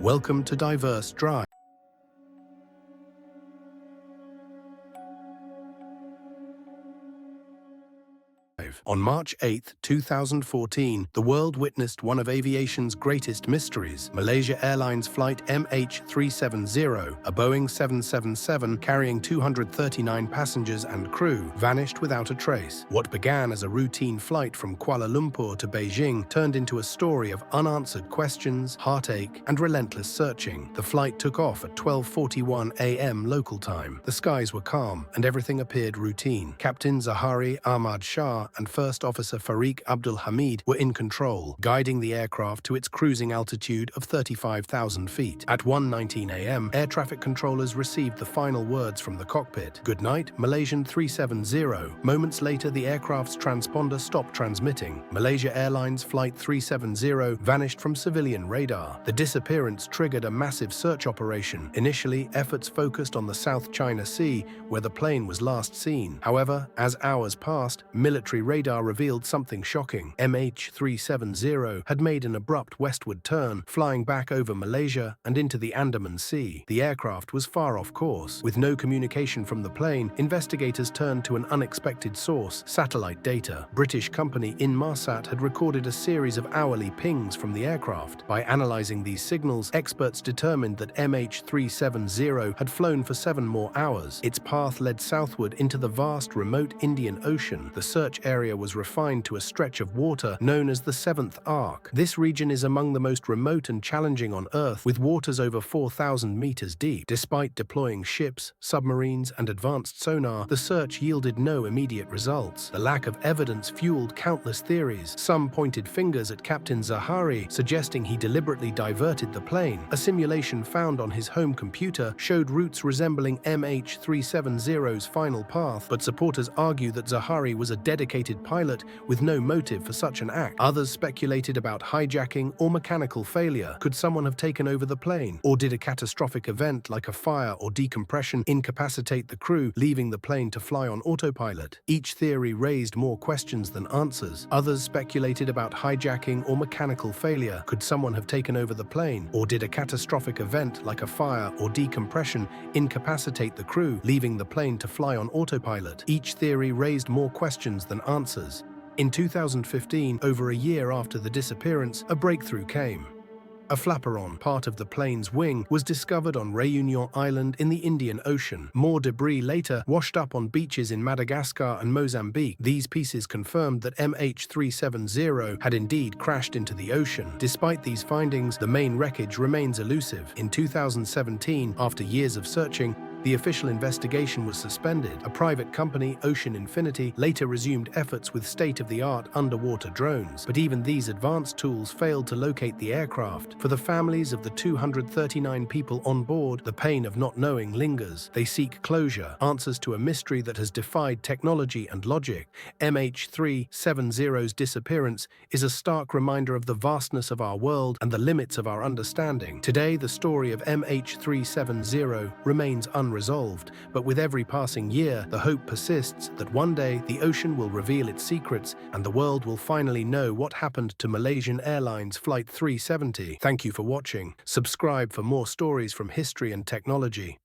Welcome to Diverse Drive. On March 8, 2014, the world witnessed one of aviation's greatest mysteries. Malaysia Airlines flight MH370, a Boeing 777 carrying 239 passengers and crew, vanished without a trace. What began as a routine flight from Kuala Lumpur to Beijing turned into a story of unanswered questions, heartache, and relentless searching. The flight took off at 12:41 a.m. local time. The skies were calm, and everything appeared routine. Captain Zahari Ahmad Shah and First Officer Fariq Abdul Hamid were in control, guiding the aircraft to its cruising altitude of 35,000 feet. At 1:19 a.m., air traffic controllers received the final words from the cockpit. "Good night, Malaysian 370. Moments later, the aircraft's transponder stopped transmitting. Malaysia Airlines Flight 370 vanished from civilian radar. The disappearance triggered a massive search operation. Initially, efforts focused on the South China Sea, where the plane was last seen. However, as hours passed, military radar revealed something shocking. MH370 had made an abrupt westward turn, flying back over Malaysia and into the Andaman Sea. The aircraft was far off course. With no communication from the plane, investigators turned to an unexpected source: satellite data. British company Inmarsat had recorded a series of hourly pings from the aircraft. By analyzing these signals, experts determined that MH370 had flown for 7 more hours. Its path led southward into the vast, remote Indian Ocean. The search area was refined to a stretch of water known as the Seventh Arc. This region is among the most remote and challenging on Earth, with waters over 4,000 meters deep. Despite deploying ships, submarines, and advanced sonar, the search yielded no immediate results. The lack of evidence fueled countless theories. Some pointed fingers at Captain Zahari, suggesting he deliberately diverted the plane. A simulation found on his home computer showed routes resembling MH370's final path, but supporters argue that Zahari was a dedicated pilot with no motive for such an act. Others speculated about hijacking or mechanical failure. Could someone have taken over the plane? Or did a catastrophic event like a fire or decompression incapacitate the crew, leaving the plane to fly on autopilot? Each theory raised more questions than answers. Others speculated about hijacking or mechanical failure. Could someone have taken over the plane? Or did a catastrophic event like a fire or decompression incapacitate the crew, leaving the plane to fly on autopilot? Each theory raised more questions than answers. In 2015, over a year after the disappearance, a breakthrough came. A flaperon, part of the plane's wing, was discovered on Réunion Island in the Indian Ocean. More debris later washed up on beaches in Madagascar and Mozambique. These pieces confirmed that MH370 had indeed crashed into the ocean. Despite these findings, the main wreckage remains elusive. In 2017, after years of searching, the official investigation was suspended. A private company, Ocean Infinity, later resumed efforts with state-of-the-art underwater drones. But even these advanced tools failed to locate the aircraft. For the families of the 239 people on board, the pain of not knowing lingers. They seek closure, answers to a mystery that has defied technology and logic. MH370's disappearance is a stark reminder of the vastness of our world and the limits of our understanding. Today, the story of MH370 remains unresolved, but with every passing year, the hope persists that one day the ocean will reveal its secrets and the world will finally know what happened to Malaysian Airlines Flight 370. Thank you for watching. Subscribe for more stories from history and technology.